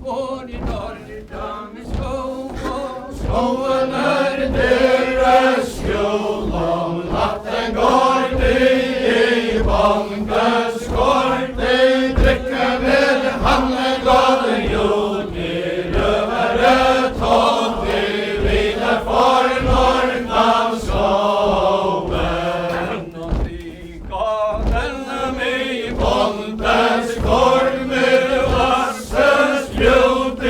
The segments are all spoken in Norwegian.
hvor i Nordan i skog. Skoen deres skjul om natten går de i bankens gård. De drikker med handlegårde jord i røvere tåg. De hviler for Nordan skoven. Og de ga denne med Bondens gård med vassens jord.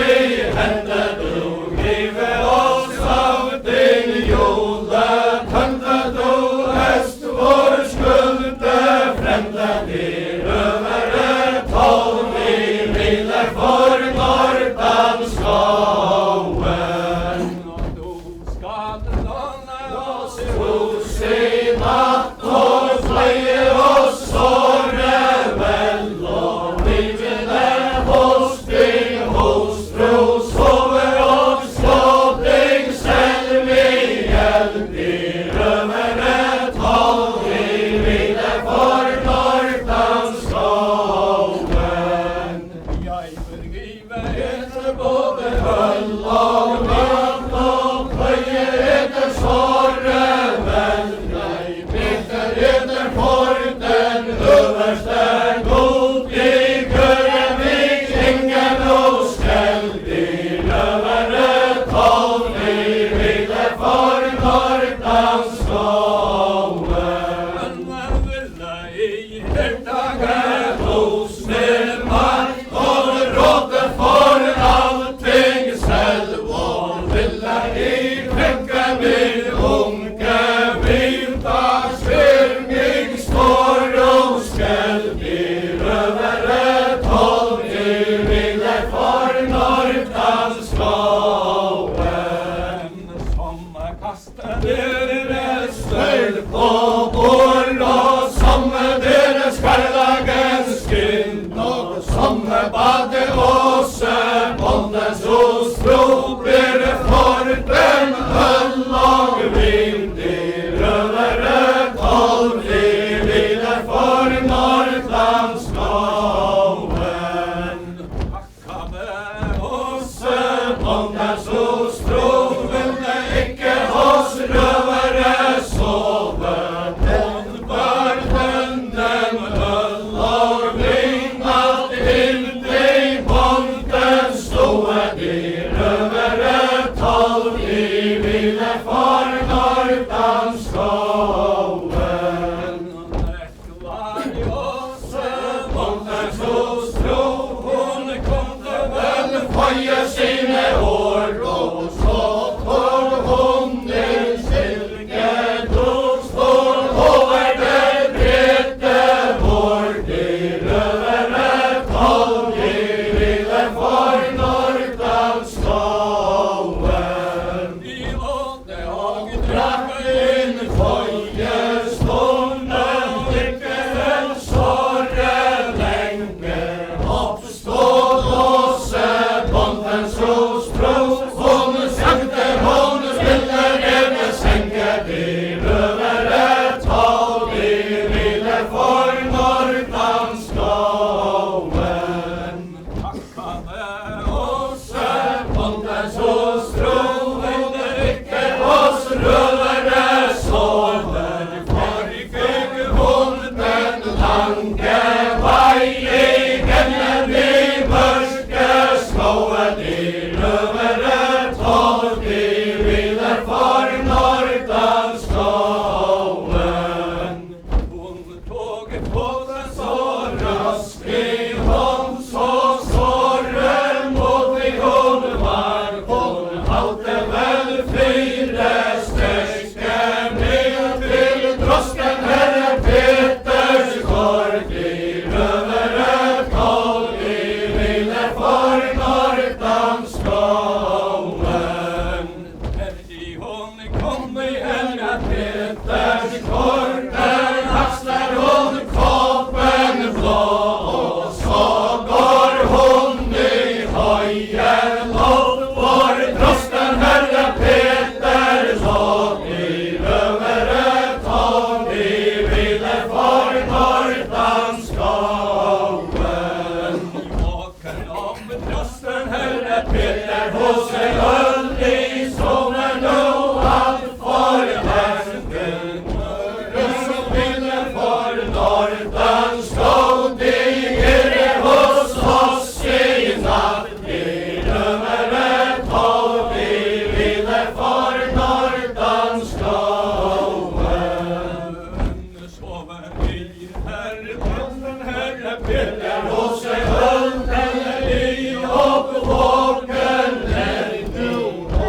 Herre Peter og seg hølten i opp våken er du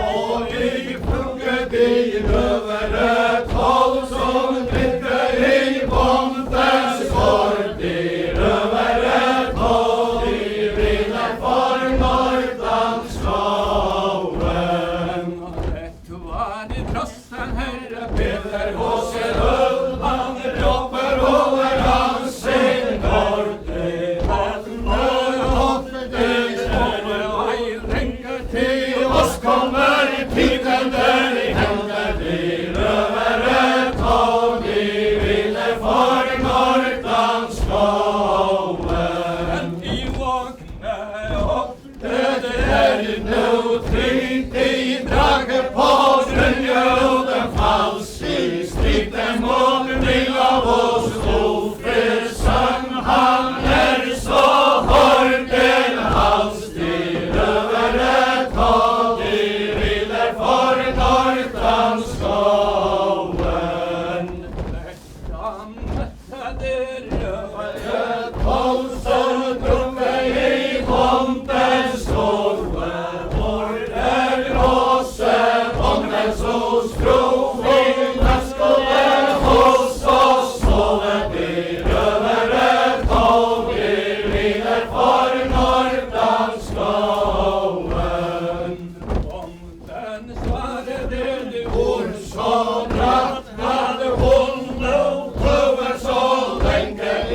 og i plukket i røvere tall som drikker i båndens skort i røvere tall i vinner for Nordlands skoven. Du var i trossen, Herre Peter og seg hølten råper over hans sin gård i hatten og til oss kommer piten der i hender de røvere tog de vinner for Nordlands skoven. I våkne opp, Det er nå trygt i draget på grunnjøden fals i striden mot ring av oss ofre sang han så hården hals de røvere tog de vinner for Nordlands skoven. Tolv som drukker i hånden stående, hvor er råse, bånden så skro i naskålen hos oss, sove de røvere tog de vinner for Nordlands skoven. den svarede du Ord så bratt hadde hun og prøver så lenge i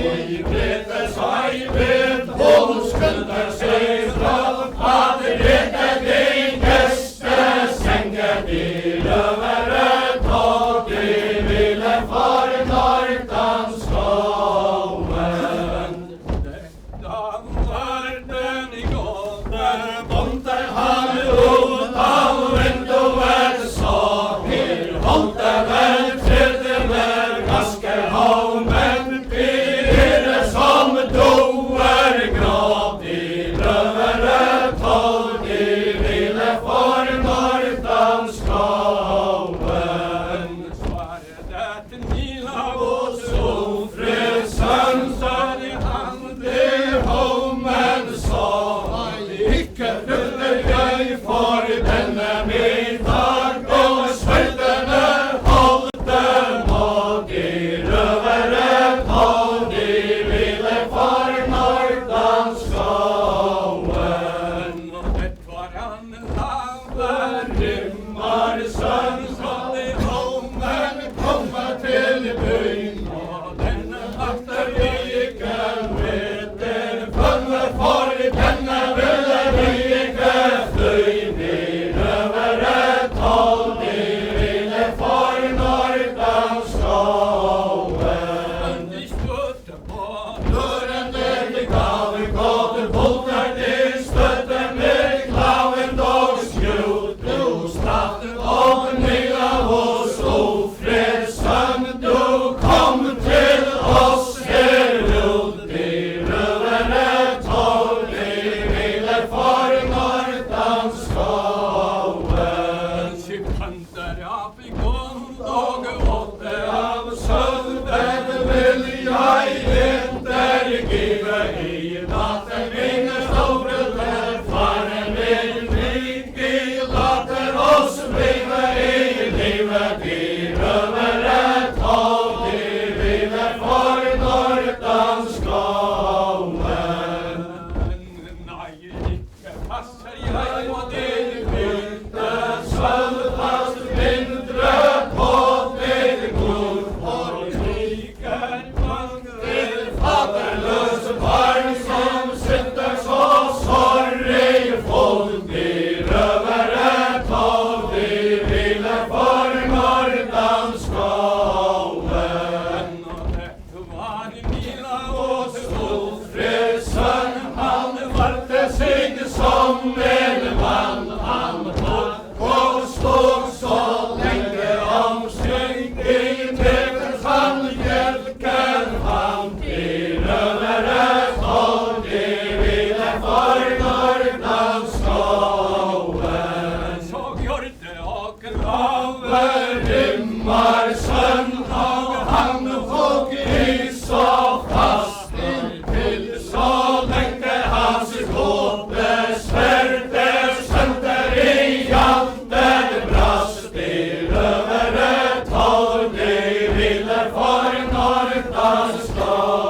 was a star.